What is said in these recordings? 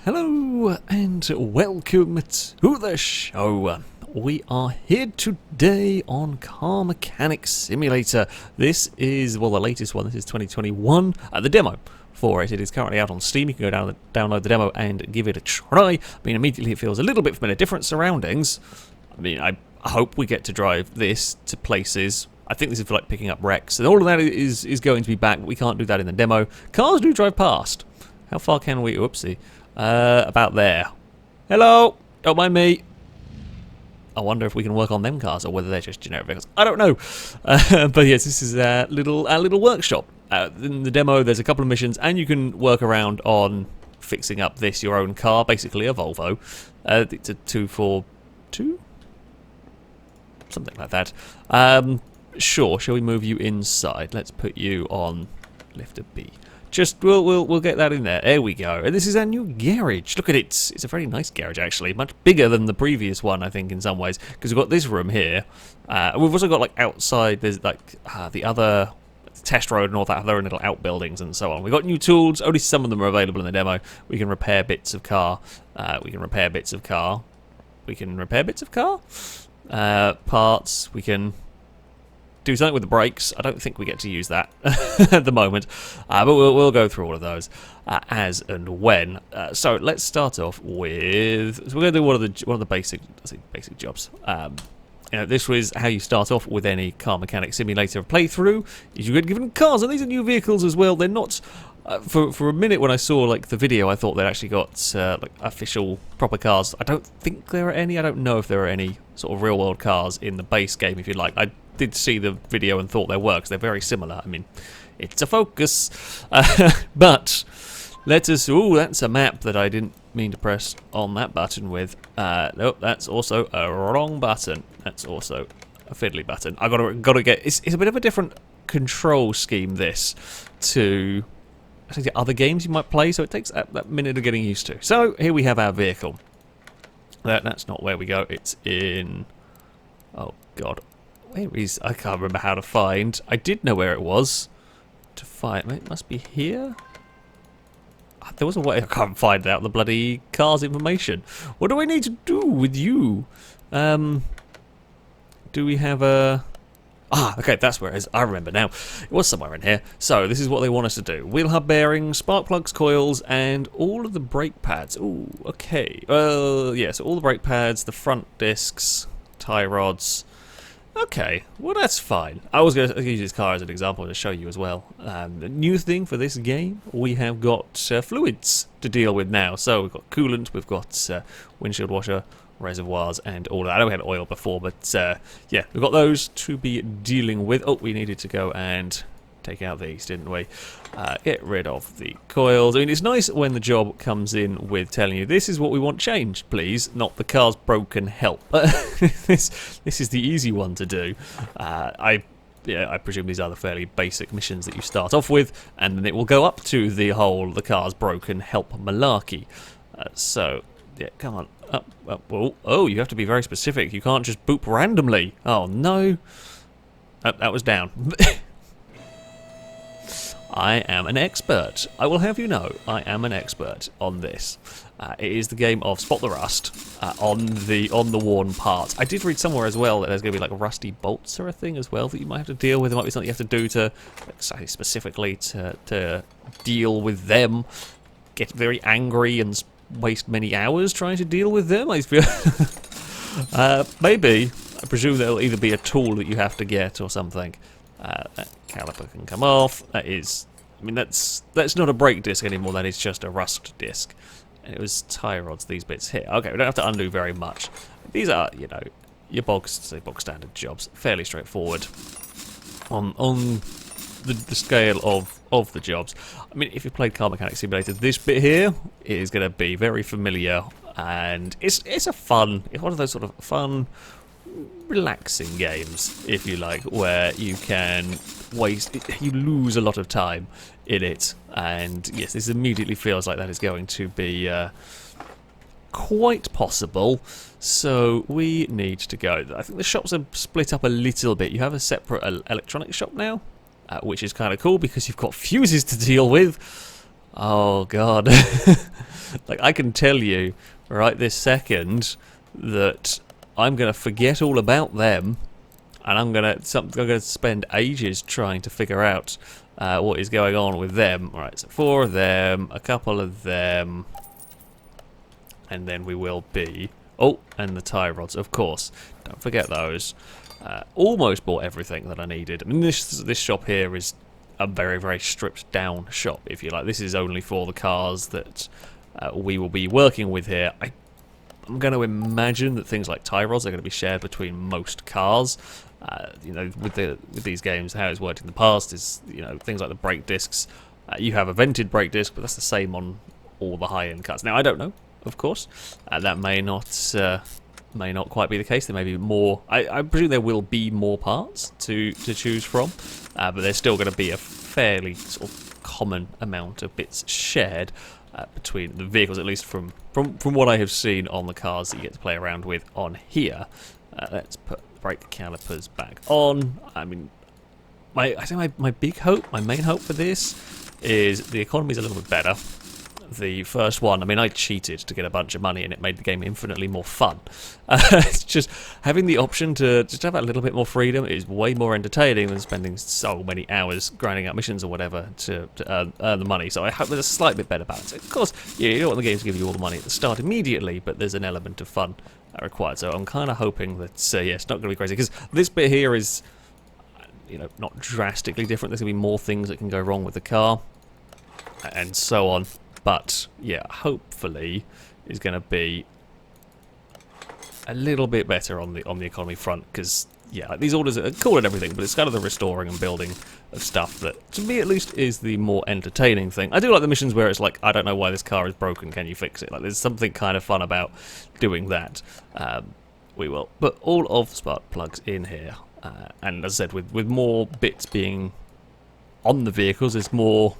Hello and welcome to the show. We are here today on Car Mechanic Simulator. This is, well, the latest one. This is 2021. The demo for it. It is currently out on Steam. You can go down download the demo and give it a try. I mean, immediately it feels a little bit familiar. Different surroundings. I mean, I hope we get to drive this to places. I think this is for like picking up wrecks, and all of that is going to be back, but we can't do that in the demo. Cars do drive past. How far can we? Whoopsie. About there. Hello! Don't mind me. I wonder if we can work on them cars or whether they're just generic vehicles. I don't know. But yes, this is our little workshop. In the demo, there's a couple of missions, and you can work around on fixing up your own car, basically a Volvo. It's a 242? Something like that. Sure, shall we move you inside? Let's put you on lifter B. Just, we'll get that in there. There we go. And this is our new garage. Look at it. It's a very nice garage, actually. Much bigger than the previous one, I think, in some ways. Because we've got this room here. We've also got, like, outside, there's, like, the other test road and all that, other little outbuildings and so on. We've got new tools. Only some of them are available in the demo. We can repair bits of car. We can repair bits of car. Parts. We can do something with the brakes. I don't think we get to use that at the moment, but we'll go through all of those as and when. So let's start off with. So we're going to do one of the basic jobs. You know, this was how you start off with any Car Mechanic Simulator playthrough. You get given cars, and these are new vehicles as well. They're not. For a minute when I saw like the video, I thought they'd actually got like official proper cars. I don't think there are any. I don't know if there are any sort of real world cars in the base game, if you like. I did see the video and thought there were, because they're very similar. I mean, it's a Focus. But let us... Ooh, that's a map that I didn't mean to press on that button with. Nope, that's also a wrong button. That's also a fiddly button. I gotta get... It's a bit of a different control scheme, this, to I think the other games you might play, so it takes that minute of getting used to. So, here we have our vehicle. That's not where we go. It's in... Oh, God. Where is... I can't remember how to find... I did know where it was to find... It must be here? There was a way I can't find out the bloody car's information. What do I need to do with you? Do we have a... Ah, okay, that's where it is. I remember now. It was somewhere in here. So, this is what they want us to do. Wheel hub bearings, spark plugs, coils, and all of the brake pads. Ooh, okay. Yeah, so all the brake pads, the front discs, tie rods. Okay, well that's fine. I was going to use this car as an example to show you as well. The new thing for this game, we have got fluids to deal with now. So we've got coolant, we've got windshield washer, reservoirs, and all that. I know we had oil before, but yeah, we've got those to be dealing with. Oh, we needed to go and take out these, didn't we? Get rid of the coils. I mean, it's nice when the job comes in with telling you, this is what we want changed, please, not the car's broken, help. This is the easy one to do. I presume these are the fairly basic missions that you start off with, and then it will go up to the whole, the car's broken, help malarkey. So, yeah, come on. Up. Oh, you have to be very specific. You can't just boop randomly. Oh, no. That was down. I am an expert. I will have you know, I am an expert on this. It is the game of Spot the Rust on the worn parts. I did read somewhere as well that there's going to be like rusty bolts or a thing as well that you might have to deal with. There might be something you have to do to, say specifically to deal with them. Get very angry and waste many hours trying to deal with them. I feel maybe. I presume there'll either be a tool that you have to get or something. That caliper can come off. That is, I mean, that's not a brake disc anymore. That is just a rust disc. And it was tie rods. These bits here. Okay, we don't have to undo very much. These are, you know, your bog standard jobs. Fairly straightforward on the scale of the jobs. I mean, if you've played Car Mechanic Simulator, this bit here is going to be very familiar, and it's one of those sort of fun, relaxing games, if you like, where you can you lose a lot of time in it, and yes, this immediately feels like that is going to be quite possible. So we need to go. I think the shops are split up a little bit. You have a separate electronics shop now, which is kind of cool because you've got fuses to deal with. Oh god. Like, I can tell you right this second that I'm gonna forget all about them, and I'm gonna spend ages trying to figure out what is going on with them. Alright, so 4 of them, a couple of them, and then we will be... Oh, and the tie rods, of course. Don't forget those. Almost bought everything that I needed. I mean, this shop here is a very, very stripped down shop, if you like. This is only for the cars that we will be working with here. I'm going to imagine that things like tie rods are going to be shared between most cars. You know, with these games, how it's worked in the past is, you know, things like the brake discs. You have a vented brake disc, but that's the same on all the high-end cars. Now, I don't know, of course. That may not quite be the case. There may be more. I presume there will be more parts to choose from, but there's still going to be a fairly sort of common amount of bits shared between the vehicles, at least from what I have seen on the cars that you get to play around with on here. Let's put the brake calipers back on. I mean, I think my big hope, my main hope for this is the economy's a little bit better. The first one, I mean, I cheated to get a bunch of money and it made the game infinitely more fun. It's just having the option to just have a little bit more freedom is way more entertaining than spending so many hours grinding out missions or whatever to earn the money. So I hope there's a slight bit better balance. Of course, you don't want the game to give you all the money at the start immediately, but there's an element of fun required. So I'm kind of hoping that, yeah, it's not going to be crazy, because this bit here is, you know, not drastically different. There's going to be more things that can go wrong with the car and so on. But, yeah, hopefully is going to be a little bit better on the economy front, because, yeah, like, these orders are cool and everything, but it's kind of the restoring and building of stuff that, to me at least, is the more entertaining thing. I do like the missions where it's like, I don't know why this car is broken, can you fix it? Like, there's something kind of fun about doing that. We will put all of the spark plugs in here, and as I said, with more bits being on the vehicles, there's more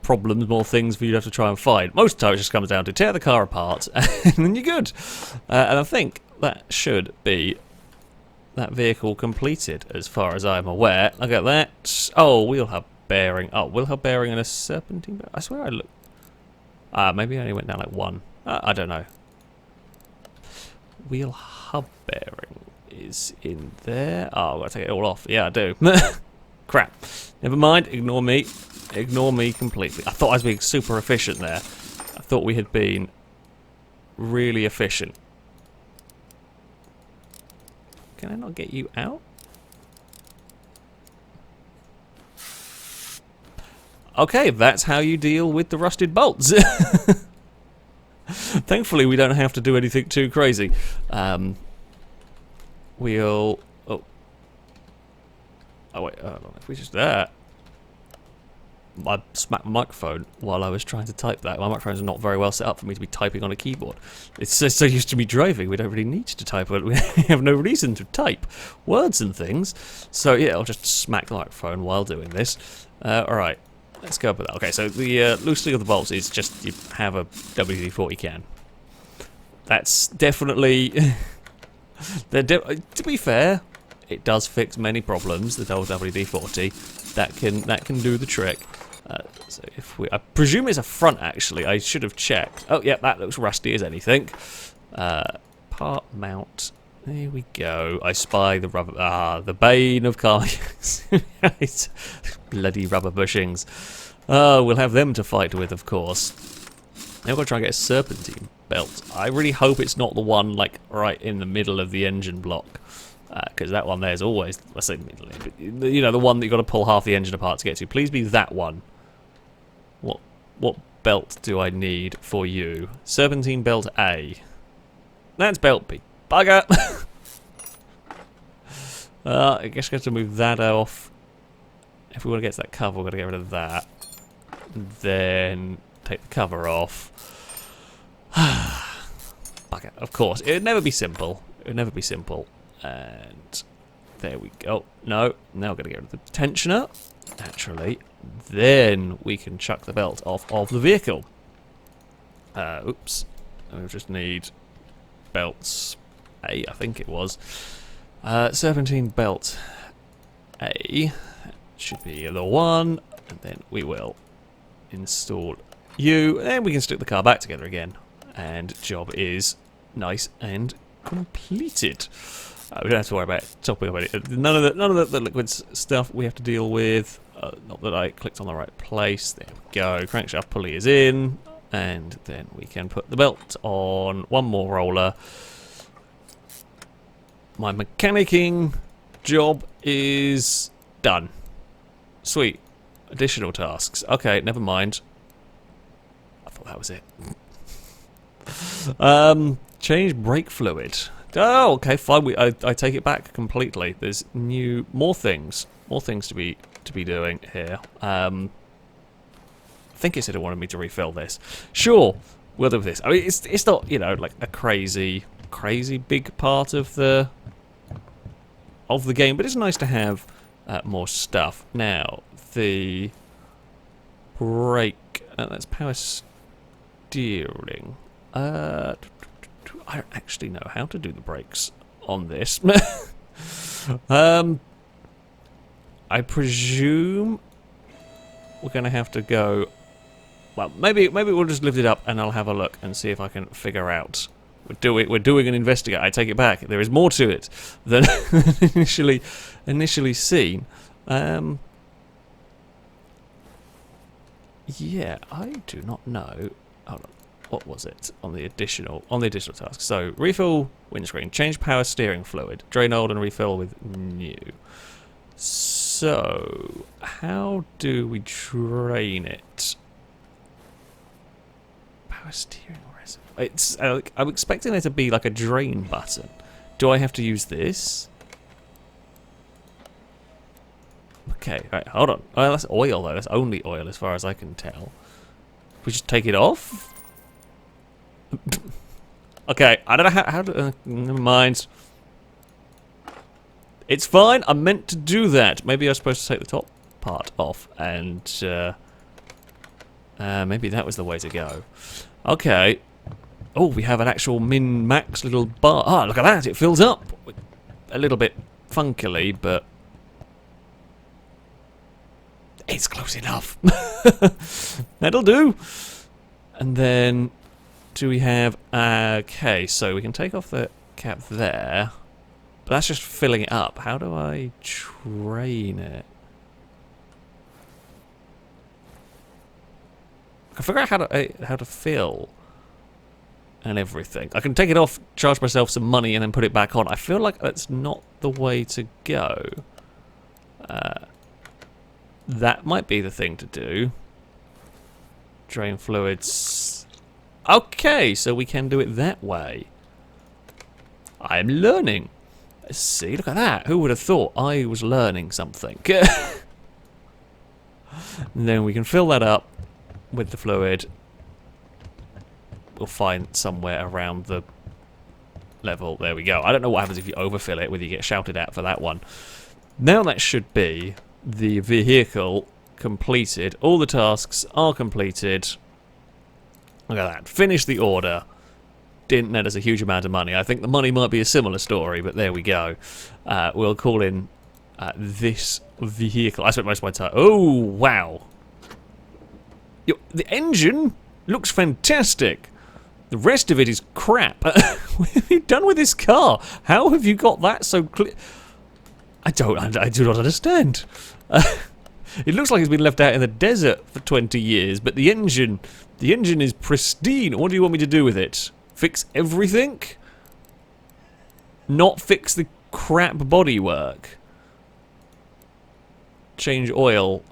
problems, more things for you to have to try and find. Most of the time it just comes down to tear the car apart and then you're good. And I think that should be that vehicle completed as far as I'm aware. Look at that. Oh, wheel hub bearing. Oh, wheel hub bearing and a serpentine. I swear I looked. Maybe I only went down like one. I don't know. Wheel hub bearing is in there. Oh, I've got to take it all off. Yeah, I do. Crap. Never mind. Ignore me. Ignore me completely. I thought I was being super efficient there. I thought we had been really efficient. Can I not get you out? Okay, that's how you deal with the rusted bolts. Thankfully, we don't have to do anything too crazy. We'll... Oh, wait, hold on. If we just... that... I smacked my microphone while I was trying to type that. My microphone's not very well set up for me to be typing on a keyboard. It's so used to me driving, we don't really need to type it. We have no reason to type words and things. So yeah, I'll just smack the microphone while doing this. Alright, let's go with that. Okay, so the loosening of the bolts is just you have a WD-40 can. That's definitely... to be fair, it does fix many problems, the WD-40. That can do the trick. So if I presume it's a front, actually. I should have checked. Oh, yeah, that looks rusty as anything. Part mount. There we go. I spy the rubber. The bane of car use. Bloody rubber bushings. Oh, we'll have them to fight with, of course. Now we've got to try and get a serpentine belt. I really hope it's not the one, like, right in the middle of the engine block. Because that one there is always, I say middle, but you know, the one that you've got to pull half the engine apart to get to. Please be that one. What belt do I need for you? Serpentine belt A. That's belt B. Bugger! I guess we have to move that off. If we want to get to that cover, we've got to get rid of that. Then take the cover off. Bugger. Of course, it would never be simple. It would never be simple. And there we go. No, now we're going to get rid of the tensioner, naturally. Then we can chuck the belt off of the vehicle. Oops. We just need belts A, I think it was. Serpentine belt A. That should be the one. And then we will install you, and we can stick the car back together again. And job is nice and completed. We don't have to worry about topping up any. None of the liquids stuff we have to deal with. Not that I clicked on the right place. There we go. Crankshaft pulley is in, and then we can put the belt on. One more roller. My mechanicking job is done. Sweet. Additional tasks. Okay, never mind. I thought that was it. Change brake fluid. Oh, okay, fine. I take it back completely. There's more things to be doing here. I think it said it wanted me to refill this. Sure, we'll do this. I mean, it's not, you know, like a crazy big part of the game, but it's nice to have more stuff. Now the brake. That's power steering. I don't actually know how to do the brakes on this. I presume we're going to have to go. Well, maybe we'll just lift it up and I'll have a look and see if I can figure out. We're doing an investigate. I take it back. There is more to it than initially seen. Yeah, I do not know. Hold on. What was it on the additional task? So refill windscreen, change power steering fluid, drain old and refill with new. So how do we drain it? Power steering reservoir. It's I'm expecting there to be like a drain button. Do I have to use this? Okay, right, hold on. Oh, that's oil though. That's only oil as far as I can tell. We just take it off. Okay, I don't know how to. Never mind. It's fine. I meant to do that. Maybe I was supposed to take the top part off, and maybe that was the way to go. Okay. Oh, we have an actual min-max little bar. Ah, look at that. It fills up. A little bit funkily, but it's close enough. That'll do. And then, do we have... okay, so we can take off the cap there. But that's just filling it up. How do I drain it? I can figure out how to fill and everything. I can take it off, charge myself some money, and then put it back on. I feel like that's not the way to go. That might be the thing to do. Drain fluids. Okay, so we can do it that way. I'm learning. Let's see, look at that. Who would have thought I was learning something? And then we can fill that up with the fluid. We'll find somewhere around the level. There we go. I don't know what happens if you overfill it, whether you get shouted at for that one. Now that should be the vehicle completed. All the tasks are completed. Look at that. Finish the order. Didn't net us a huge amount of money. I think the money might be a similar story, but there we go. We'll call in this vehicle. I spent most of my time... Oh, wow. The engine looks fantastic. The rest of it is crap. What have you done with this car? How have you got that so clear? I do not understand. It looks like it's been left out in the desert for 20 years, but the engine is pristine. What do you want me to do with it? Fix everything? Not fix the crap bodywork? Change oil,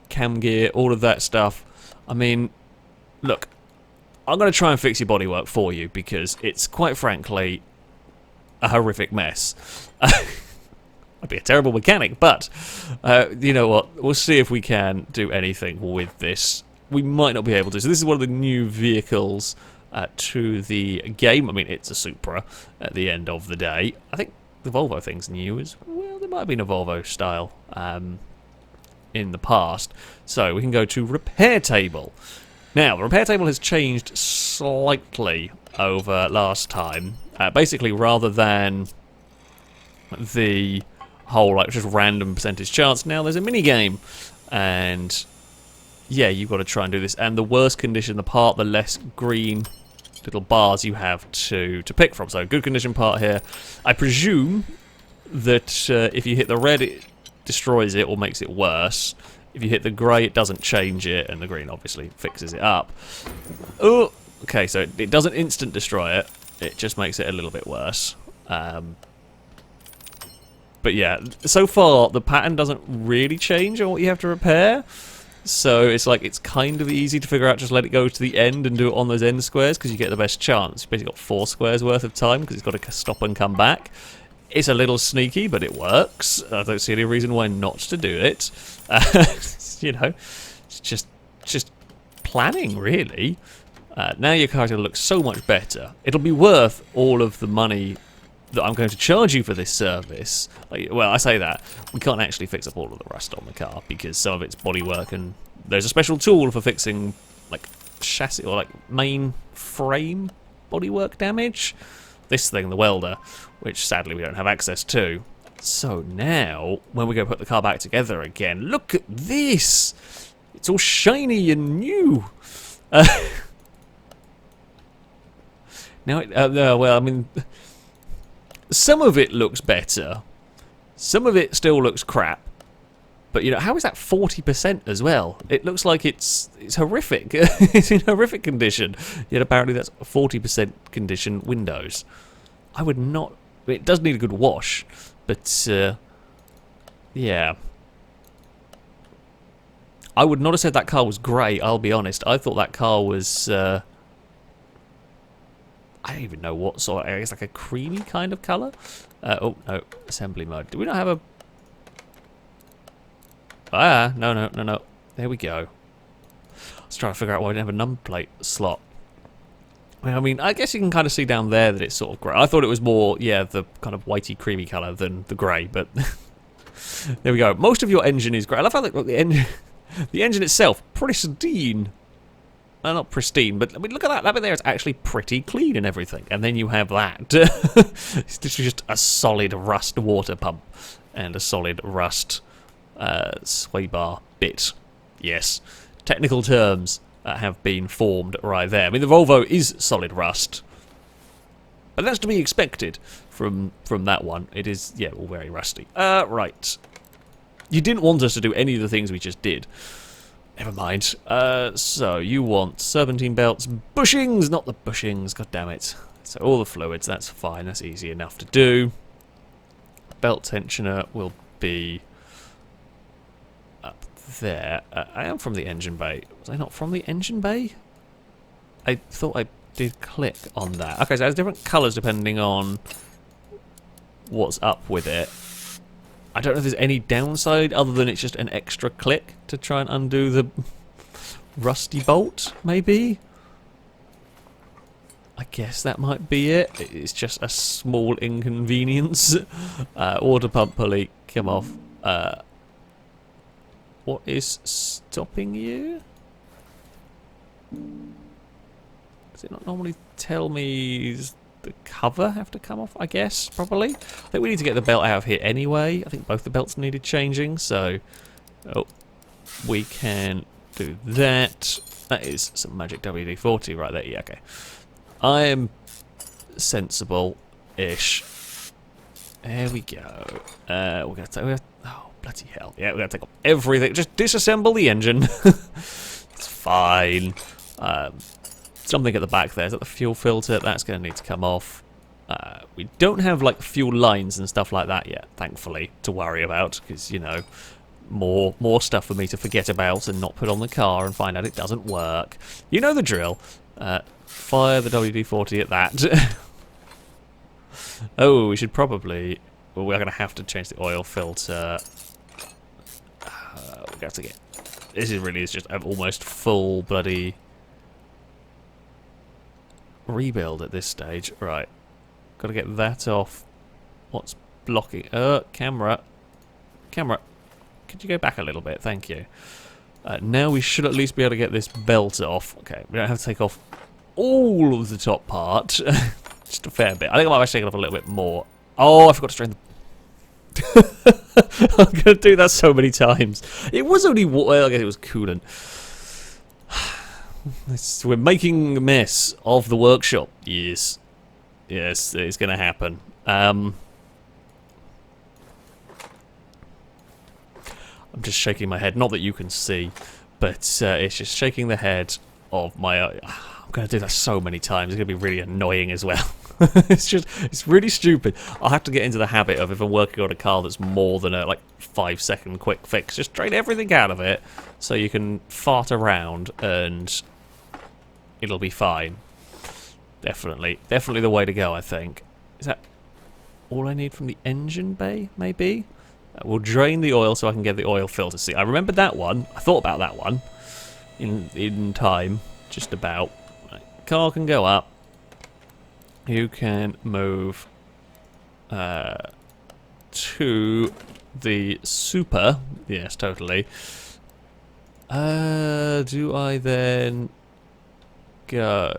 cam gear, all of that stuff. I mean, look, I'm going to try and fix your bodywork for you because it's quite frankly a horrific mess. I'd be a terrible mechanic, but you know what? We'll see if we can do anything with this. We might not be able to. So this is one of the new vehicles to the game. I mean, it's a Supra at the end of the day. I think the Volvo thing's new as well. There might have been a Volvo style in the past. So we can go to repair table. Now, the repair table has changed slightly over last time. Basically, rather than the whole like just random percentage chance, now there's a mini game, and yeah, you've got to try and do this. And the worse condition the part, the less green little bars you have to pick from. So good condition part here. I presume that if you hit the red, it destroys it or makes it worse. If you hit the grey, it doesn't change it, and the green obviously fixes it up. Oh, okay, so it doesn't instant destroy it. It just makes it a little bit worse. But yeah, so far the pattern doesn't really change on what you have to repair. So it's like it's kind of easy to figure out. Just let it go to the end and do it on those end squares because you get the best chance. You've basically got 4 squares worth of time because it's got to stop and come back. It's a little sneaky, but it works. I don't see any reason why not to do it. You know, it's just planning, really. Now your car's going to look so much better. It'll be worth all of the money that I'm going to charge you for this service. Like, well, I say that. We can't actually fix up all of the rust on the car because some of it's bodywork, and there's a special tool for fixing like chassis or like main frame bodywork damage. This thing, the welder, which sadly we don't have access to. So now, when we go put the car back together again, look at this! It's all shiny and new! Now, well, I mean, some of it looks better. Some of it still looks crap. But, you know, how is that 40% as well? It looks like it's horrific. It's in horrific condition. Yet apparently that's 40% condition windows. I would not... It does need a good wash. But, yeah. I would not have said that car was grey, I'll be honest. I thought that car was... I don't even know what sort. I guess like a creamy kind of colour. Oh, no. Assembly mode. Do we not have a... Ah, no. There we go. I was trying to figure out why I didn't have a number plate slot. I mean, I guess you can kind of see down there that it's sort of grey. I thought it was more, yeah, the kind of whitey, creamy colour than the grey, but there we go. Most of your engine is grey. I love how the engine itself, pristine. Well, not pristine, but I mean, look at that. That bit there is actually pretty clean and everything. And then you have that. It's just a solid rust water pump and a solid rust sway bar bit. Yes. Technical terms have been formed right there. I mean, the Volvo is solid rust. But that's to be expected from that one. It is, yeah, all very rusty. Right. You didn't want us to do any of the things we just did. Never mind. So, you want serpentine belts, bushings, not the bushings, god damn it. So, all the fluids, that's fine, that's easy enough to do. Belt tensioner will be up there. I am from the engine bay. Was I not from the engine bay? I thought I did click on that. Okay, so it has different colours depending on what's up with it. I don't know if there's any downside other than it's just an extra click to try and undo the rusty bolt, maybe? I guess that might be it. It's just a small inconvenience. Water pump pulley, come off. What is stopping you? Does it not normally tell me... the cover have to come off, I guess, probably. I think we need to get the belt out of here anyway. I think both the belts needed changing, so... Oh, we can do that. That is some magic WD-40 right there. Yeah, okay. I am sensible-ish. There we go. We're going to take... Oh, bloody hell. Yeah, we're going to take off everything. Just disassemble the engine. It's fine. Something at the back there. Is that the fuel filter? That's going to need to come off. We don't have like fuel lines and stuff like that yet, thankfully, to worry about, because, you know, more stuff for me to forget about and not put on the car and find out it doesn't work. You know the drill. Fire the WD-40 at that. Oh, we should probably... Well, we're going to have to change the oil filter. We're going to have to get... This is really just an almost full bloody... rebuild at this stage. Right. Got to get that off. What's blocking? Camera. Camera. Could you go back a little bit? Thank you. Now we should at least be able to get this belt off. Okay, we don't have to take off all of the top part. Just a fair bit. I think I might have taken off a little bit more. Oh, I forgot to strain the... I'm going to do that so many times. It was only... Well, I guess it was coolant. We're making a mess of the workshop. Yes. Yes, it's going to happen. I'm just shaking my head. Not that you can see, but it's just shaking the head of my... I'm going to do that so many times. It's going to be really annoying as well. It's really stupid. I'll have to get into the habit of, if I'm working on a car that's more than a, like, 5-second quick fix, just drain everything out of it so you can fart around and it'll be fine. Definitely the way to go, I think. Is that all I need from the engine bay, maybe? We'll drain the oil so I can get the oil filter. See, I remembered that one. I thought about that one in time, just about. Right. Car can go up. You can move to the Supra. Yes, totally. Do I then go...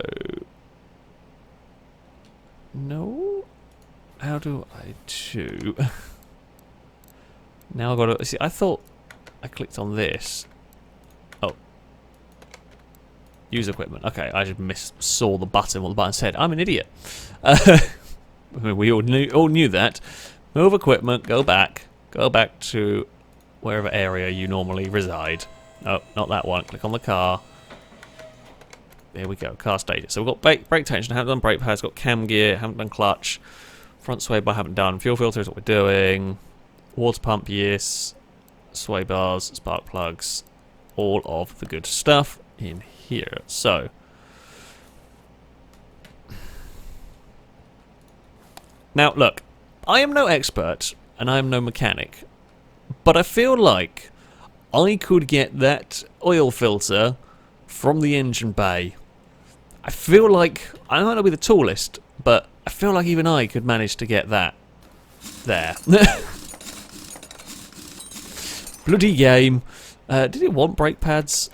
No? How do I do? Now I've got to... See, I thought I clicked on this. Oh. Use equipment. Okay, I just saw the button, what the button said. I'm an idiot. I mean, we all knew that. Move equipment, go back. Go back to wherever area you normally reside. No, not that one. Click on the car. There we go, car status. So we've got brake tension, haven't done brake pads, got cam gear, haven't done clutch. Front sway bar, haven't done. Fuel filter is what we're doing. Water pump, yes. Sway bars, spark plugs. All of the good stuff in here. So. Now, look. I am no expert, and I am no mechanic. But I feel like I could get that oil filter from the engine bay. I feel like, I might not be the tallest, but I feel like even I could manage to get that there. Bloody game. Did it want brake pads?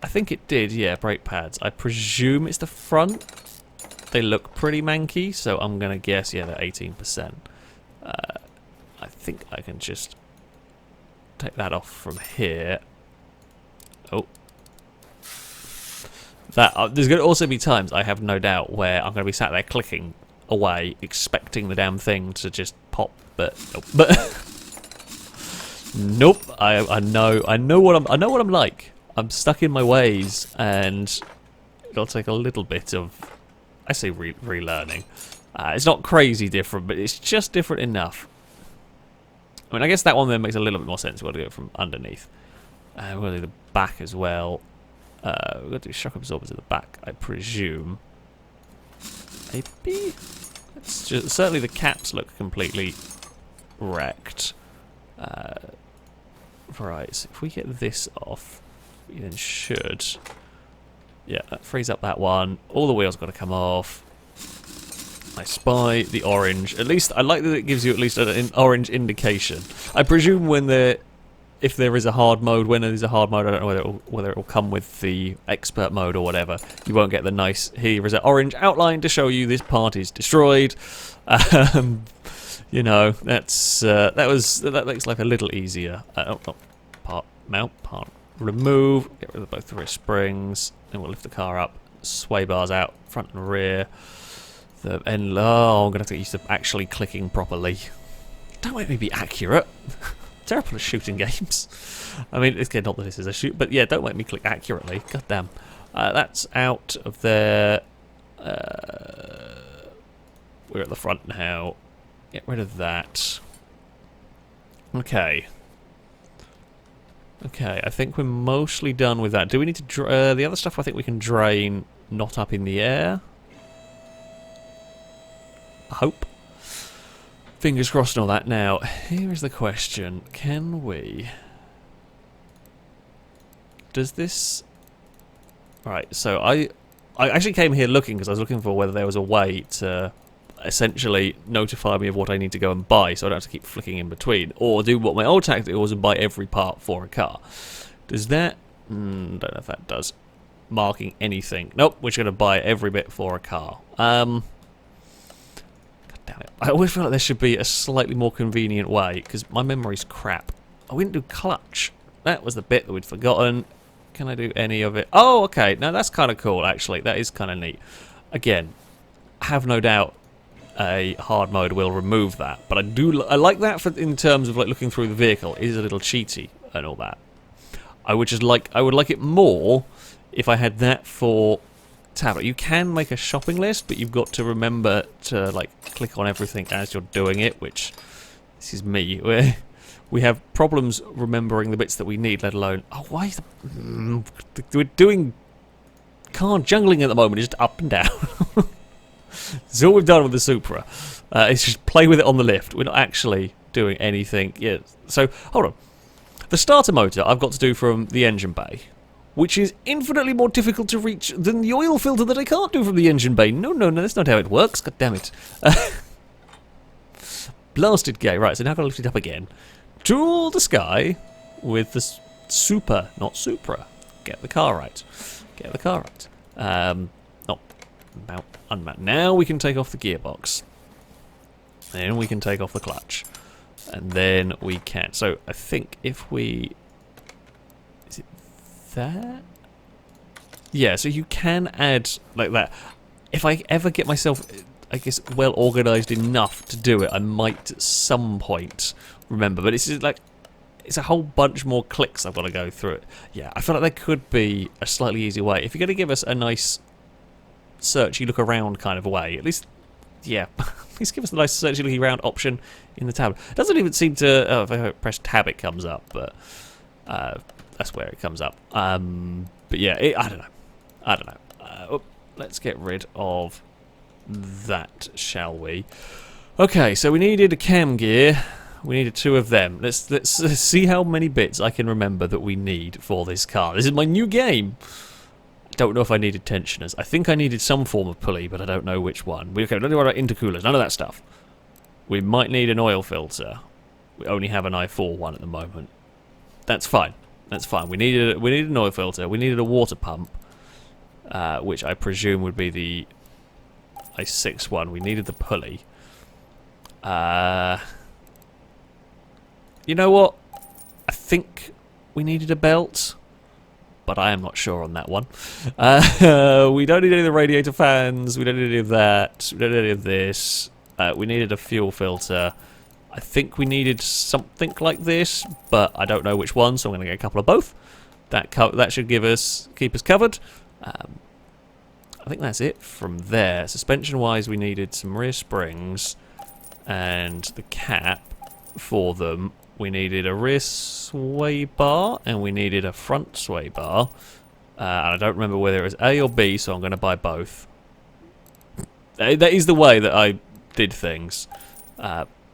I think it did, yeah, brake pads. I presume it's the front. They look pretty manky, so I'm going to guess, yeah, they're 18%. I think I can just take that off from here. Oh. There's going to also be times, I have no doubt, where I'm going to be sat there clicking away, expecting the damn thing to just pop, but nope. Nope. I know what I'm like. I'm stuck in my ways, and it'll take a little bit of, I say, relearning. It's not crazy different, but it's just different enough. I mean, I guess that one then makes a little bit more sense. We've got to go from underneath. We're going to do the back as well. We're going to do shock absorbers at the back, I presume. Maybe? It's just, certainly the caps look completely wrecked. Right, so if we get this off, we then should... Yeah, that frees up that one. All the wheels got to come off. I spy the orange. At least, I like that it gives you at least an orange indication. I presume if there is a hard mode, when there's a hard mode, I don't know whether it will come with the expert mode or whatever. You won't get the nice, here is an orange outline to show you this part is destroyed. You know, that makes life a little easier. Part remove, get rid of both the rear springs, then we'll lift the car up, sway bars out, front and rear. I'm going to have to get used to actually clicking properly. Don't make me be accurate. Terrible at shooting games. I mean, it's not that this is a shoot, but yeah, don't make me click accurately. God damn. That's out of there. We're at the front now. Get rid of that. Okay. Okay, I think we're mostly done with that. Do we need to... the other stuff I think we can drain not up in the air. I hope. Fingers crossed and all that. Now, here is the question. Can we... Does this... Right, so I actually came here looking because I was looking for whether there was a way to essentially notify me of what I need to go and buy so I don't have to keep flicking in between. Or do what my old tactic was and buy every part for a car. Does that... don't know if that does. Marking anything. Nope, we're just going to buy every bit for a car. God damn it. I always feel like there should be a slightly more convenient way, because my memory's crap. Oh, we didn't do clutch. That was the bit that we'd forgotten. Can I do any of it? Oh, okay. Now that's kind of cool, actually. That is kind of neat. Again, have no doubt a hard mode will remove that, but I like that for in terms of like looking through the vehicle. It is a little cheaty and all that. I would like it more if I had that for tablet. You can make a shopping list, but you've got to remember to like click on everything as you're doing it, which this is me. We have problems remembering the bits that we need, let alone... Oh, why is we're doing car jungling at the moment, just up and down. That's all we've done with the Supra. It's just play with it on the lift. We're not actually doing anything yet. So, hold on. The starter motor I've got to do from the engine bay, which is infinitely more difficult to reach than the oil filter that I can't do from the engine bay. No, that's not how it works. God damn it. Blasted gay. Right, so now I've got to lift it up again. To the sky with the Super, not Supra. Get the car right. Get the car right. Not mount, unmount. Now we can take off the gearbox. Then we can take off the clutch. And then we can. So I think if we... Is it that? Yeah, so you can add like that. If I ever get myself, I guess, well organised enough to do it, I might at some point remember. But it's just like, it's a whole bunch more clicks I've got to go through it. Yeah, I feel like there could be a slightly easier way. If you're going to give us a nice searchy look around kind of way, at least, yeah, please give us the nice searchy looking around option in the tablet. It doesn't even seem to, oh, if I press tab it comes up, but that's where it comes up. But yeah, I don't know. Let's get rid of that, shall we? Okay, so we needed a cam gear. We needed 2 of them. Let's see how many bits I can remember that we need for this car. This is my new game. I don't know if I needed tensioners. I think I needed some form of pulley, but I don't know which one. Okay, don't worry about intercoolers. None of that stuff. We might need an oil filter. We only have an i4 one at the moment. That's fine. That's fine. We needed an oil filter. We needed a water pump, which I presume would be the i6 one. We needed the pulley. You know what? I think we needed a belt, but I am not sure on that one. We don't need any of the radiator fans. We don't need any of that. We don't need any of this. We needed a fuel filter. I think we needed something like this, but I don't know which one, so I'm going to get a couple of both. That should keep us covered. I think that's it from there. Suspension-wise, we needed some rear springs and the cap for them. We needed a rear sway bar and we needed a front sway bar. And I don't remember whether it was A or B, so I'm going to buy both. That is the way that I did things,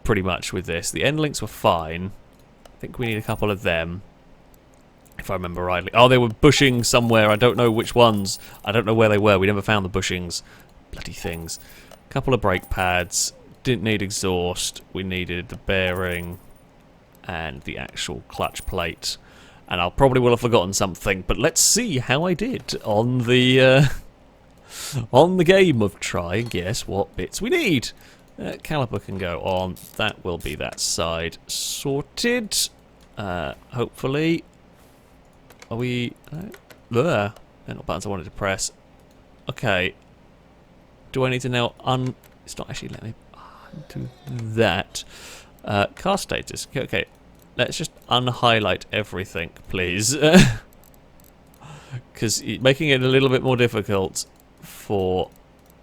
pretty much with this. The end links were fine. I think we need a couple of them, if I remember rightly. Oh, they were bushings somewhere. I don't know which ones. I don't know where they were. We never found the bushings. Bloody things. A couple of brake pads. Didn't need exhaust. We needed the bearing and the actual clutch plate. And I'll probably will have forgotten something, but let's see how I did on the game of try and guess what bits we need. Caliper can go on. That will be that side sorted. Hopefully. Are we... They're not buttons I wanted to press. Okay. Do I need to now It's not actually letting me do that. Car status. Okay. Let's just unhighlight everything, please. Because making it a little bit more difficult for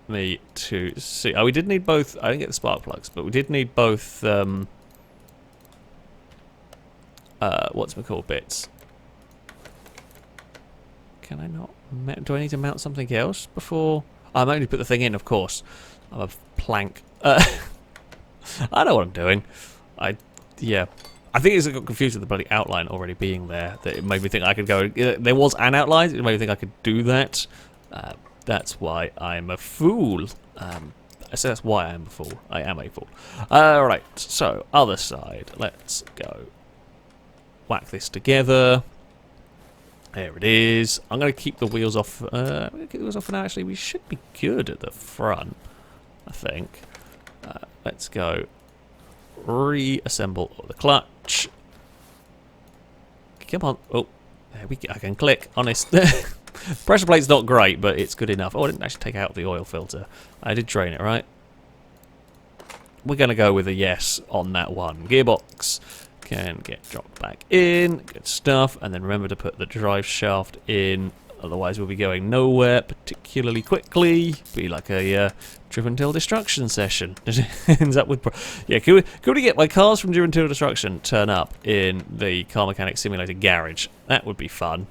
me to see. Oh, we did need both. I didn't get the spark plugs, but we did need both. What's it called? Bits. Can I not? Do I need to mount something else before? I might need to put the thing in, of course. I'm a plank. I know what I'm doing. Yeah. I think it's got confused with the bloody outline already being there. That it made me think I could go. There was an outline. It made me think I could do that. That's why I'm a fool. So that's why I'm a fool. I am a fool. Right. So other side. Let's go. Whack this together. There it is. I'm going to keep the wheels off. I'm going to keep the wheels off for now. Actually, we should be good at the front, I think. Let's go. Reassemble the clutch. Come on. Oh, There we go. I can click. Honest. Pressure plate's not great, but it's good enough. Oh, I didn't actually take out the oil filter. I did drain it, right? We're going to go with a yes on that one. Gearbox can get dropped back in. Good stuff. And then remember to put the drive shaft in. Otherwise, we'll be going nowhere particularly quickly. Be like a driven till destruction session. Ends up with... Yeah, could we get my cars from driven till destruction turn up in the Car Mechanic Simulator garage? That would be fun.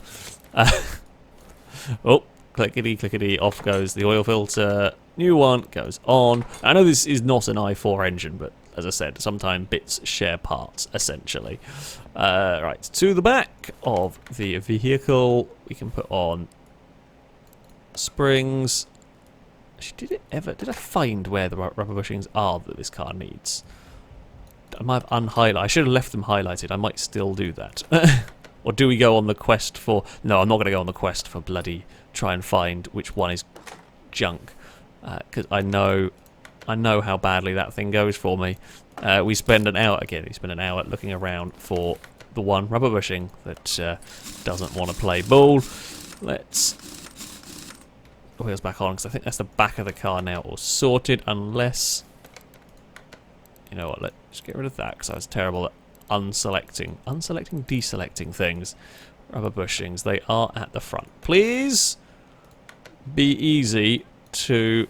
Oh, clickety, clickety, off goes the oil filter. New one goes on. I know this is not an i4 engine, but as I said, sometimes bits share parts, essentially. Right, to the back of the vehicle, we can put on springs. Actually, did I find where the rubber bushings are that this car needs? I might have unhighlighted. I should have left them highlighted. I might still do that. Or do we go on the quest for... No, I'm not going to go on the quest for bloody try and find which one is junk. Because I know how badly that thing goes for me. We spend an hour looking around for the one rubber bushing that doesn't want to play ball. Let's... Wheels back on, because I think that's the back of the car now all sorted, unless... You know what, let's get rid of that, because I was terrible at deselecting things. Rubber bushings, they are at the front. Please be easy to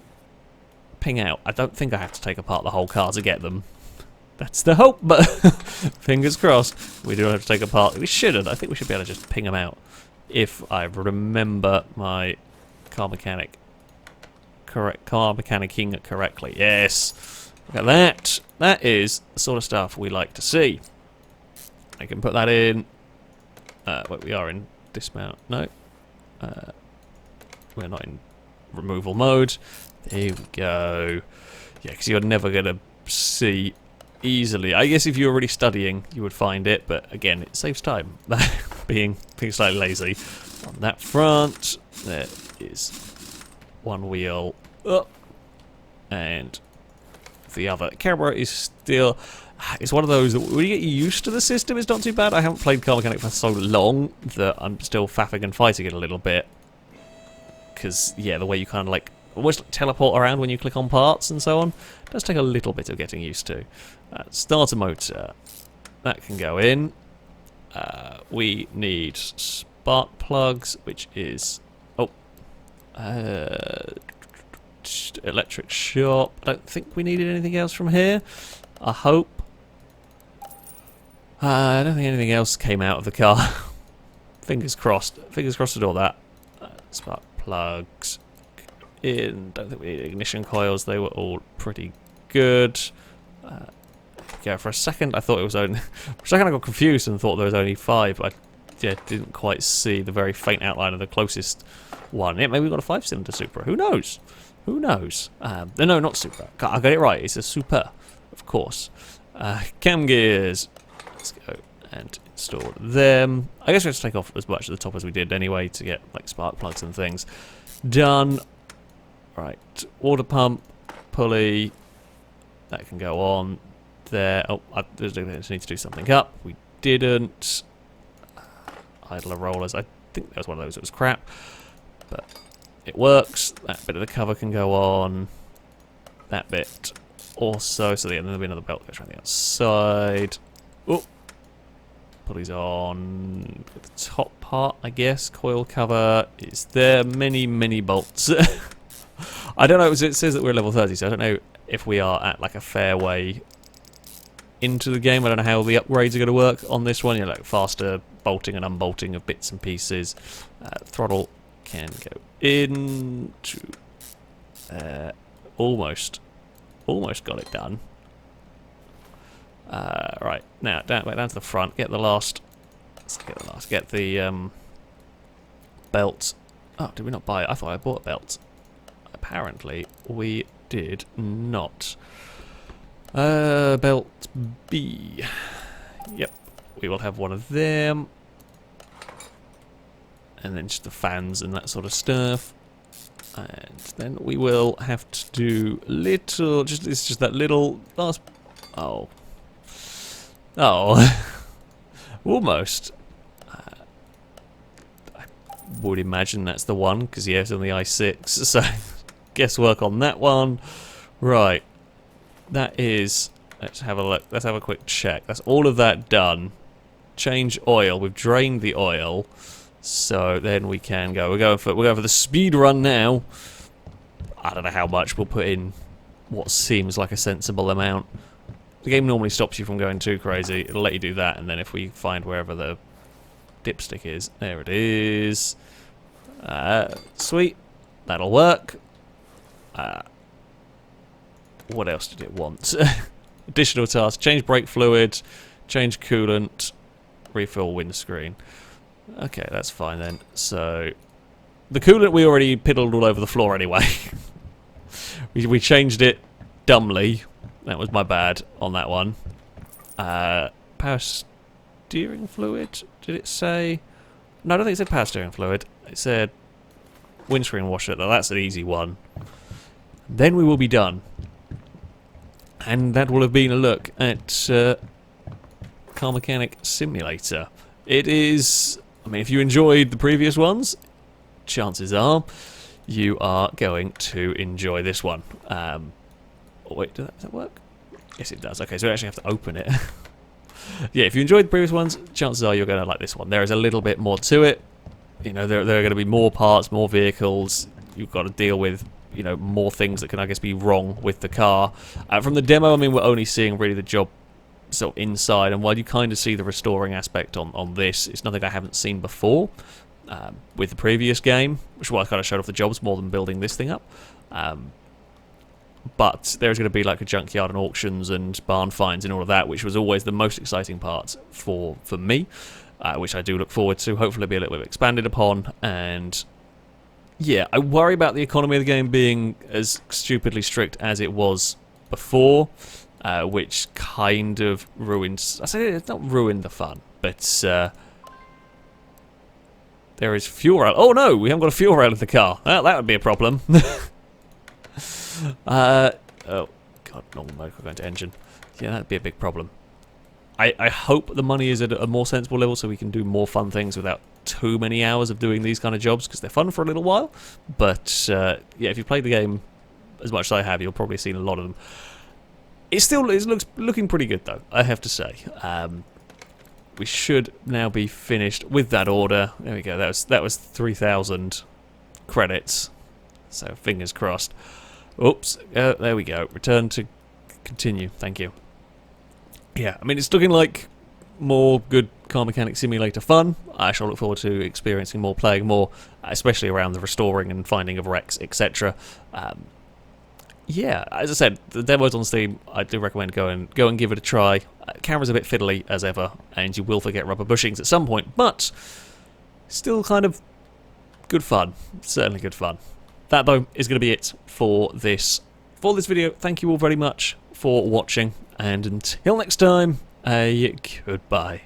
ping out. I don't think I have to take apart the whole car to get them. That's the hope, but fingers crossed. We do have to take apart. We shouldn't. I think we should be able to just ping them out if I remember my car mechanicking correctly. Yes. Look at that. That is the sort of stuff we like to see. I can put that in. Wait, we are in dismount. No. We're not in removal mode. There we go. Yeah, because you're never going to see easily. I guess if you're already studying, you would find it, but again, it saves time. being slightly lazy. On that front, there is one wheel up, and the other camera is still... It's one of those that when you get used to the system, it's not too bad. I haven't played Car Mechanic for so long that I'm still faffing and fighting it a little bit. Because, yeah, the way you kind of like almost like teleport around when you click on parts and so on does take a little bit of getting used to. Starter motor, that can go in. We need spark plugs, which is... Oh. Electric shop. I don't think we needed anything else from here. I hope. I don't think anything else came out of the car. Fingers crossed. Fingers crossed with all that. Spark plugs in. Don't think we need ignition coils. They were all pretty good. Yeah, for a second I thought it was only... For a second I got confused and thought there was only 5. I didn't quite see the very faint outline of the closest one. Yeah, maybe we've got a 5-cylinder Supra. Who knows? Who knows? No, not Supra. I got it right. It's a Super, of course. Cam gears. Let's go and install them. I guess we have to take off as much at the top as we did anyway to get like spark plugs and things done. Right, water pump, pulley. That can go on there. Oh, I just need to do something up. We didn't. Idler rollers. I think that was one of those that was crap, but it works. That bit of the cover can go on. That bit also. So yeah, there'll be another belt goes around the outside. Oh, pulley's on. The top part, I guess. Coil cover is there. Many bolts. I don't know. It says that we're level 30, so I don't know if we are at like a fair way into the game. I don't know how the upgrades are going to work on this one. You know, like faster bolting and unbolting of bits and pieces. Throttle can go into almost got it done. Right, now back down to the front. Get the last. Let's get the last. Get the belt. Oh, did we not buy it? I thought I bought a belt. Apparently, we did not. Belt B. Yep, we will have one of them. And then just the fans and that sort of stuff. And then we will have to do little... it's just that little last... Oh. Oh. Almost. would imagine that's the one, because yeah, it's on the i6, so guesswork on that one. Right, that is, let's have a look, let's have a quick check. That's all of that done. Change oil, we've drained the oil, so then we can go, we're going for the speed run now. I don't know how much, we'll put in what seems like a sensible amount. The game normally stops you from going too crazy, it'll let you do that, and then if we find wherever the dipstick is, there it is. Sweet, that'll work. What else did it want? Additional tasks, change brake fluid, change coolant, refill windscreen. Okay, that's fine then. So, the coolant we already piddled all over the floor anyway. we changed it dumbly. That was my bad on that one. Power steering fluid, did it say? No, I don't think it said power steering fluid. It said windscreen washer. Now, that's an easy one. Then we will be done. And that will have been a look at Car Mechanic Simulator. It is, I mean, if you enjoyed the previous ones, chances are you are going to enjoy this one. Oh wait, does that work? Yes, it does. Okay, so we actually have to open it. Yeah, if you enjoyed the previous ones, chances are you're going to like this one. There is a little bit more to it. You know, there are going to be more parts, more vehicles. You've got to deal with, you know, more things that can, I guess, be wrong with the car. From the demo, I mean, we're only seeing really the job sort of inside, and while you kind of see the restoring aspect on this, it's nothing I haven't seen before with the previous game, which is why I kind of showed off the jobs more than building this thing up. But there's going to be like a junkyard and auctions and barn finds and all of that, which was always the most exciting part for me, which I do look forward to. Hopefully be a little bit expanded upon. And yeah, I worry about the economy of the game being as stupidly strict as it was before, which kind of ruins... I say it's not ruined the fun, but there is fuel rail. Oh no, we haven't got a fuel rail in the car. Well, that would be a problem. Oh god, normal mode, we're going to engine. Yeah, that'd be a big problem. I hope the money is at a more sensible level so we can do more fun things without too many hours of doing these kind of jobs, because they're fun for a little while. But yeah, if you've played the game as much as I have, you'll probably seen a lot of them. It still looking pretty good though, I have to say. We should now be finished with that order. There we go. That was 3,000 credits. So fingers crossed. Oops, there we go. Return to continue. Thank you. Yeah, I mean, it's looking like more good Car Mechanic Simulator fun. I shall look forward to experiencing more, playing more, especially around the restoring and finding of wrecks, etc. Yeah, as I said, the demo's on Steam. I do recommend go and give it a try. Camera's a bit fiddly as ever, and you will forget rubber bushings at some point, but still kind of good fun. Certainly good fun. That, though, is going to be it for this video. Thank you all very much for watching, and until next time, a goodbye.